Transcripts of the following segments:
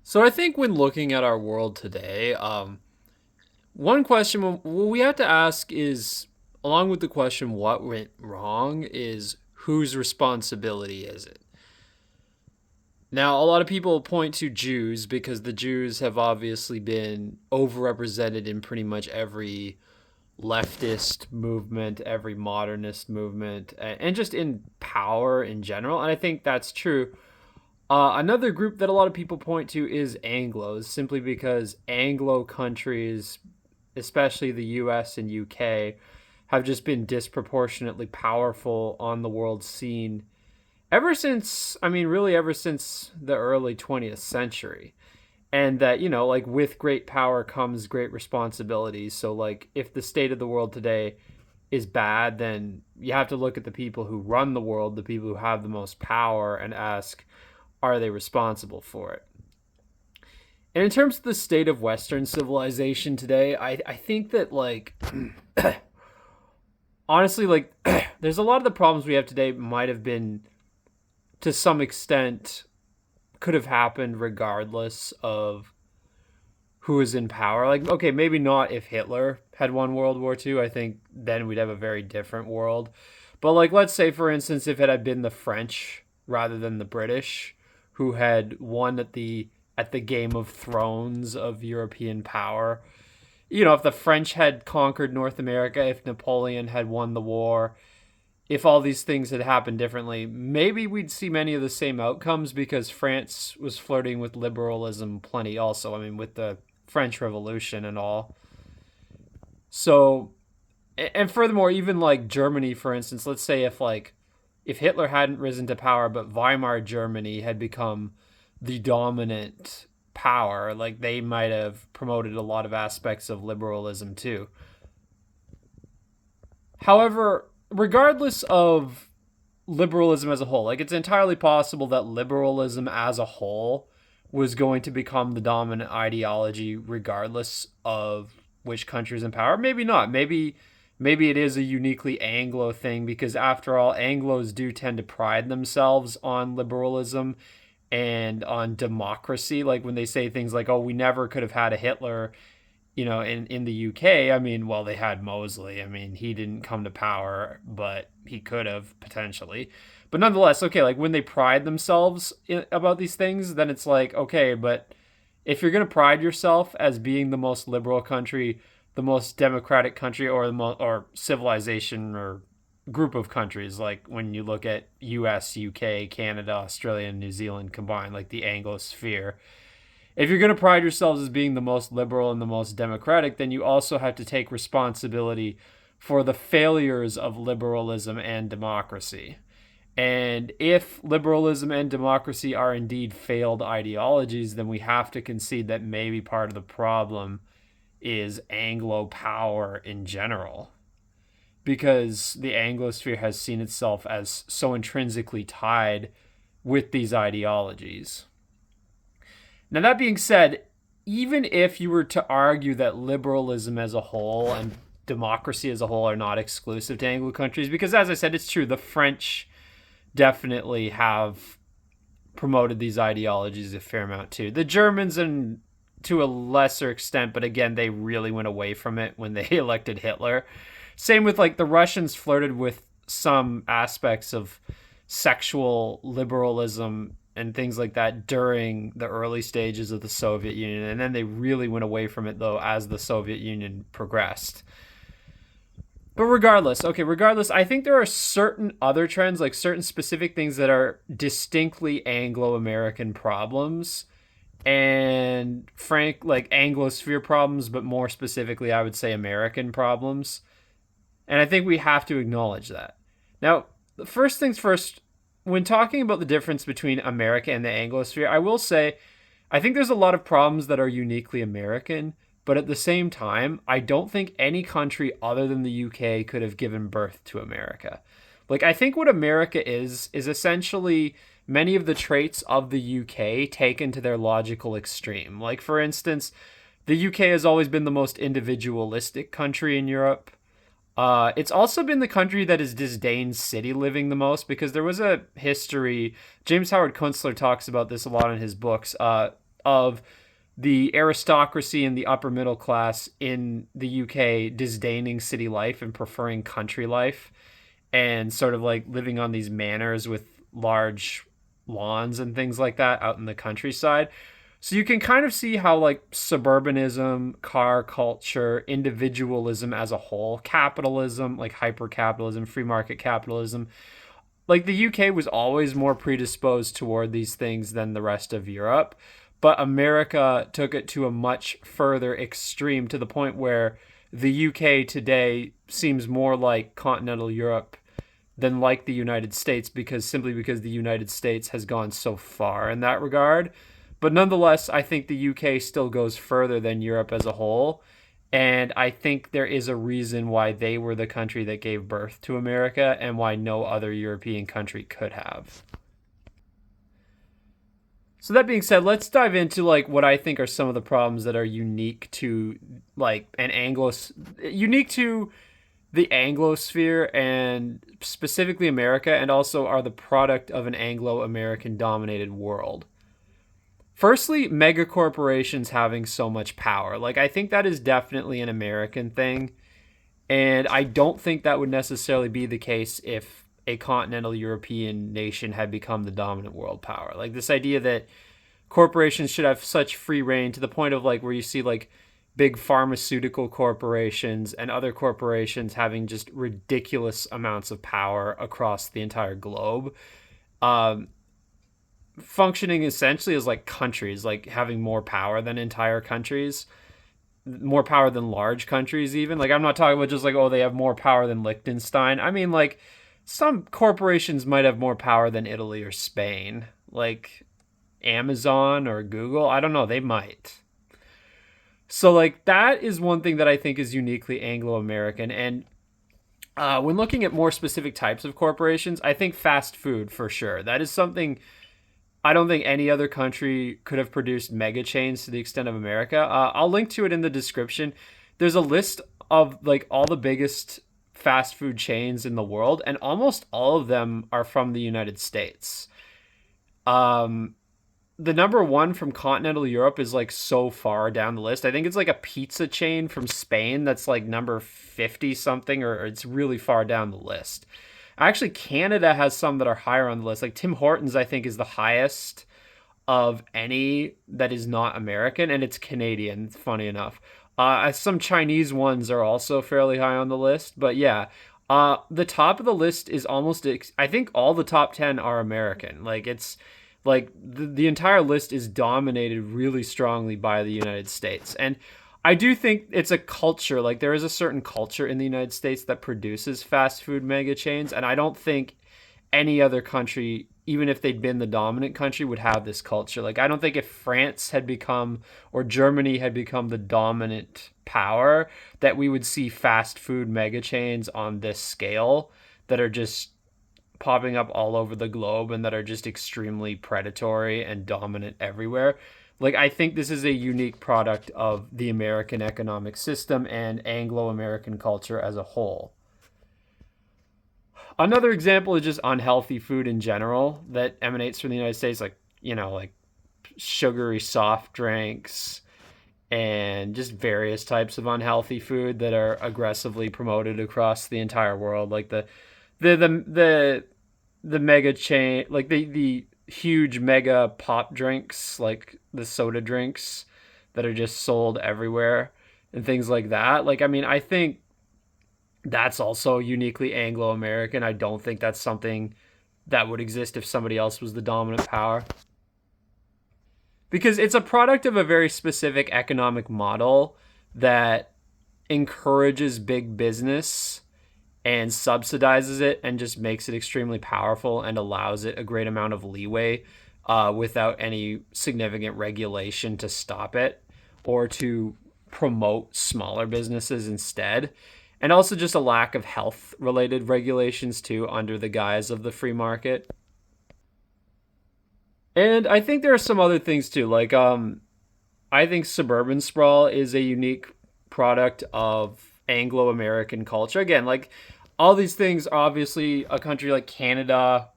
So I think when looking at our world today, one question we have to ask is, along with the question what went wrong, is whose responsibility is it? Now, a lot of people point to Jews because the Jews have obviously been overrepresented in pretty much every leftist movement, every modernist movement, and just in power in general. And I think that's true. Another group that a lot of people point to is Anglos, simply because Anglo countries, especially the US and UK, have just been disproportionately powerful on the world scene ever since, really ever since the early 20th century. And that, like with great power comes great responsibilities. So, like, if the state of the world today is bad, then you have to look at the people who run the world, the people who have the most power, and ask, are they responsible for it? And in terms of the state of Western civilization today, I think that, like, honestly, like, there's a lot of the problems we have today might have been, to some extent, could have happened regardless of who is in power. Like, okay, maybe not if Hitler had won World War II. I think then we'd have a very different world. But, like, let's say, for instance, if it had been the French rather than the British who had won at the Game of Thrones of European power. If the French had conquered North America, if Napoleon had won the war, if all these things had happened differently, maybe we'd see many of the same outcomes because France was flirting with liberalism plenty also. With the French Revolution and all. So, and furthermore, even like Germany, for instance, let's say if Hitler hadn't risen to power, but Weimar Germany had become the dominant power, like they might have promoted a lot of aspects of liberalism too. However, regardless of liberalism as a whole, like it's entirely possible that liberalism as a whole was going to become the dominant ideology regardless of which country's in power. Maybe not. Maybe it is a uniquely Anglo thing because after all, Anglos do tend to pride themselves on liberalism and on democracy. Like when they say things like, "Oh, we never could have had a Hitler," in the UK. Well, they had Mosley. He didn't come to power, but he could have potentially. But nonetheless, okay, like when they pride themselves about these things, then it's like, okay, but if you're going to pride yourself as being the most liberal country, the most democratic country, or or civilization or group of countries, like when you look at US, UK, Canada, Australia, and New Zealand combined, like the Anglosphere, if you're going to pride yourselves as being the most liberal and the most democratic, then you also have to take responsibility for the failures of liberalism and democracy. And if liberalism and democracy are indeed failed ideologies, then we have to concede that maybe part of the problem is Anglo power in general. Because the Anglosphere has seen itself as so intrinsically tied with these ideologies. Now, that being said, even if you were to argue that liberalism as a whole and democracy as a whole are not exclusive to Anglo countries, because as I said, it's true, the French definitely have promoted these ideologies a fair amount too. The Germans, and to a lesser extent, but again, they really went away from it when they elected Hitler. Same with like the Russians flirted with some aspects of sexual liberalism and things like that during the early stages of the Soviet Union. And then they really went away from it, though, as the Soviet Union progressed. But regardless, I think there are certain other trends, like certain specific things that are distinctly Anglo-American problems and like Anglosphere problems, but more specifically, I would say American problems. And I think we have to acknowledge that. Now, the first things first, when talking about the difference between America and the Anglosphere, I will say I think there's a lot of problems that are uniquely American, but at the same time, I don't think any country other than the UK could have given birth to America. Like, I think what America is essentially many of the traits of the UK taken to their logical extreme. Like, for instance, the UK has always been the most individualistic country in Europe. It's also been the country that has disdained city living the most because there was a history. James Howard Kunstler talks about this a lot in his books. of the aristocracy and the upper middle class in the UK disdaining city life and preferring country life and sort of like living on these manors with large lawns and things like that out in the countryside. So you can kind of see how like suburbanism, car culture, individualism as a whole, capitalism, like hyper capitalism, free market capitalism, like the UK was always more predisposed toward these things than the rest of Europe, but America took it to a much further extreme to the point where the UK today seems more like continental Europe than like the United States because the United States has gone so far in that regard. But nonetheless, I think the UK still goes further than Europe as a whole. And I think there is a reason why they were the country that gave birth to America and why no other European country could have. So that being said, let's dive into like what I think are some of the problems that are unique to like an Anglo unique to the Anglosphere and specifically America and also are the product of an Anglo-American dominated world. Firstly, mega corporations having so much power. Like I think that is definitely an American thing. And I don't think that would necessarily be the case if a continental European nation had become the dominant world power. Like this idea that corporations should have such free reign to the point of like where you see like big pharmaceutical corporations and other corporations having just ridiculous amounts of power across the entire globe. Um, Functioning essentially as like countries, like having more power than entire countries, more power than large countries even. Like I'm not talking about just like, oh, they have more power than Liechtenstein. I mean like some corporations might have more power than Italy or Spain. Like Amazon or Google, I don't know, they might. So like that is one thing that I think is uniquely Anglo-American. And when looking at more specific types of corporations, I think fast food for sure. That is something I don't think any other country could have produced mega chains to the extent of America. I'll link to it in the description. There's a list of like all the biggest fast food chains in the world, and almost all of them are from the United States. Um, the number one from continental Europe is like so far down the list. I think it's like a pizza chain from Spain that's like number 50 something, or it's really far down the list. Actually, Canada has some that are higher on the list. Like Tim Hortons, I think, is the highest of any that is not American, and it's Canadian, funny enough. Some Chinese ones are also fairly high on the list, but yeah. The top of the list is almost, I think all the top 10 are American. Like it's like the entire list is dominated really strongly by the United States. And I do think it's a culture. Like there is a certain culture in the United States that produces fast food mega chains, and I don't think any other country, even if they'd been the dominant country, would have this culture. Like I don't think if France had become or Germany had become the dominant power, that we would see fast food mega chains on this scale that are just popping up all over the globe and that are just extremely predatory and dominant everywhere. Like I think this is a unique product of the American economic system and Anglo-American culture as a whole. Another example is just unhealthy food in general that emanates from the United States, like, like sugary soft drinks and just various types of unhealthy food that are aggressively promoted across the entire world. Like the the the the mega chain, like the huge mega pop drinks, like the soda drinks that are just sold everywhere and things like that. Like, I mean, I think that's also uniquely Anglo-American. I don't think that's something that would exist if somebody else was the dominant power. Because it's a product of a very specific economic model that encourages big business and subsidizes it and just makes it extremely powerful and allows it a great amount of leeway without any significant regulation to stop it or to promote smaller businesses instead. And also just a lack of health related regulations too under the guise of the free market. And I think there are some other things too. Like I think suburban sprawl is a unique product of Anglo-American culture. Again, like all these things, obviously a country like Canada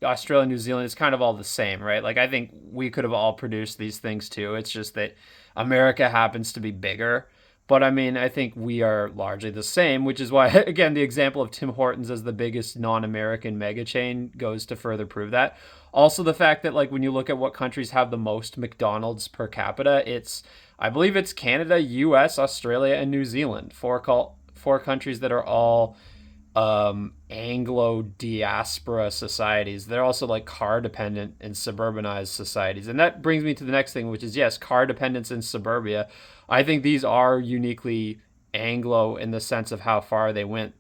Australia, New Zealand, it's kind of all the same, right? Like I think we could have all produced these things too. It's just that America happens to be bigger. But I mean, I think we are largely the same, which is why, again, the example of Tim Hortons as the biggest non-American mega chain goes to further prove that. Also, the fact that like when you look at what countries have the most McDonald's per capita, I believe it's Canada, U.S., Australia, and New Zealand. Four countries that are all Anglo diaspora societies. They're also like car dependent and suburbanized societies. And that brings me to the next thing, which is yes, car dependence in suburbia. I think these are uniquely Anglo in the sense of how far they went,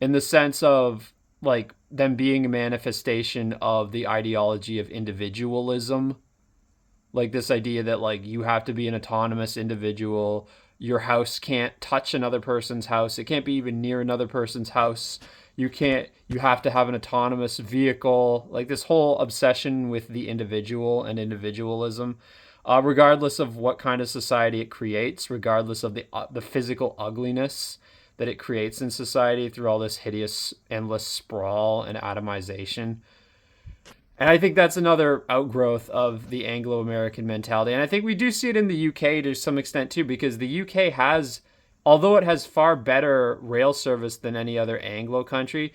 in the sense of like them being a manifestation of the ideology of individualism, like this idea that like you have to be an autonomous individual. Your house can't touch another person's house. It can't be even near another person's house. You have to have an autonomous vehicle. Like this whole obsession with the individual and individualism, regardless of what kind of society it creates, regardless of the physical ugliness that it creates in society through all this hideous endless sprawl and atomization. And I think that's another outgrowth of the Anglo American mentality. And I think we do see it in the UK to some extent too, because the UK has, although it has far better rail service than any other Anglo country,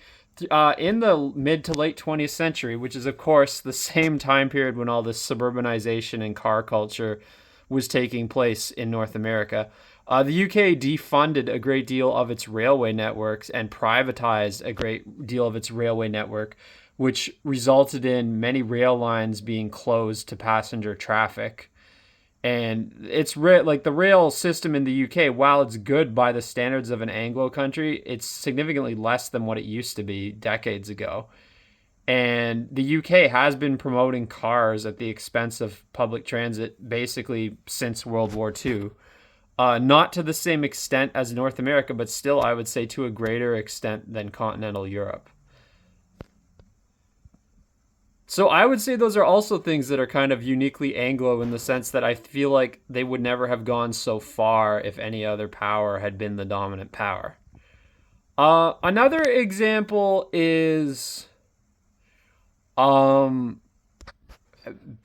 in the mid to late 20th century, which is, of course, the same time period when all this suburbanization and car culture was taking place in North America, the UK defunded a great deal of its railway networks and privatized a great deal of its railway network, which resulted in many rail lines being closed to passenger traffic. And like the rail system in the UK, while it's good by the standards of an Anglo country, it's significantly less than what it used to be decades ago. And the UK has been promoting cars at the expense of public transit basically since World War II. Not to the same extent as North America, but still, I would say to a greater extent than continental Europe. So I would say those are also things that are kind of uniquely Anglo in the sense that I feel like they would never have gone so far if any other power had been the dominant power. Another example is um,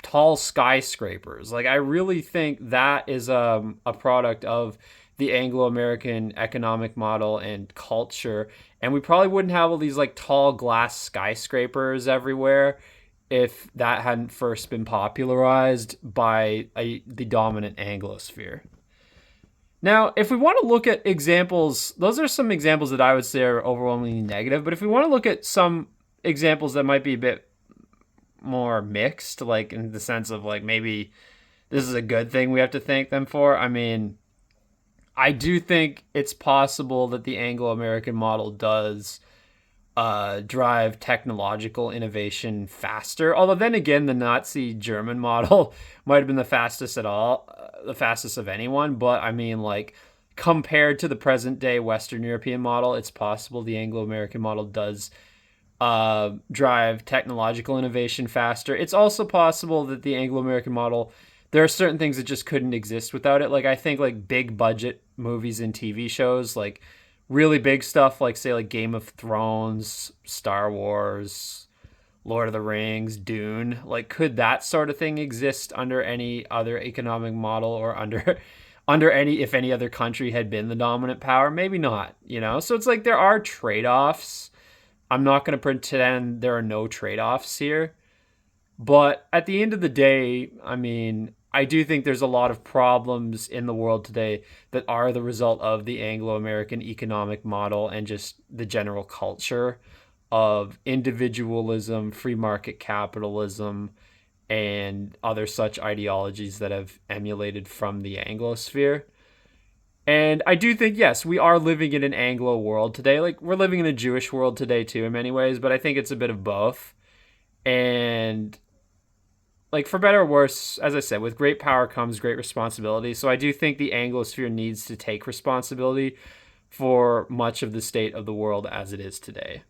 tall skyscrapers. Like I really think that is a product of the Anglo-American economic model and culture, and we probably wouldn't have all these like tall glass skyscrapers everywhere if that hadn't first been popularized by the dominant Anglosphere. Now, if we want to look at examples, those are some examples that I would say are overwhelmingly negative. But if we want to look at some examples that might be a bit more mixed, like in the sense of like maybe this is a good thing we have to thank them for. I mean, I do think it's possible that the Anglo-American model does drive technological innovation faster. Although then again, the Nazi German model might have been the fastest at all, the fastest of anyone. But I mean, like compared to the present day Western European model, it's possible the Anglo-American model does drive technological innovation faster. It's also possible that the Anglo-American model, there are certain things that just couldn't exist without it. Like I think like big budget movies and TV shows, like really big stuff like say like Game of Thrones, Star Wars, Lord of the Rings, Dune, like could that sort of thing exist under any other economic model or under any if any other country had been the dominant power? Maybe not, you know? So it's like there are trade-offs. I'm not going to pretend there are no trade-offs here. But at the end of the day, I mean, I do think there's a lot of problems in the world today that are the result of the Anglo-American economic model and just the general culture of individualism, free market capitalism, and other such ideologies that have emulated from the Anglosphere. And I do think, yes, we are living in an Anglo world today. Like, we're living in a Jewish world today, too, in many ways, but I think it's a bit of both. And like for better or worse, as I said, with great power comes great responsibility. So I do think the Anglosphere needs to take responsibility for much of the state of the world as it is today.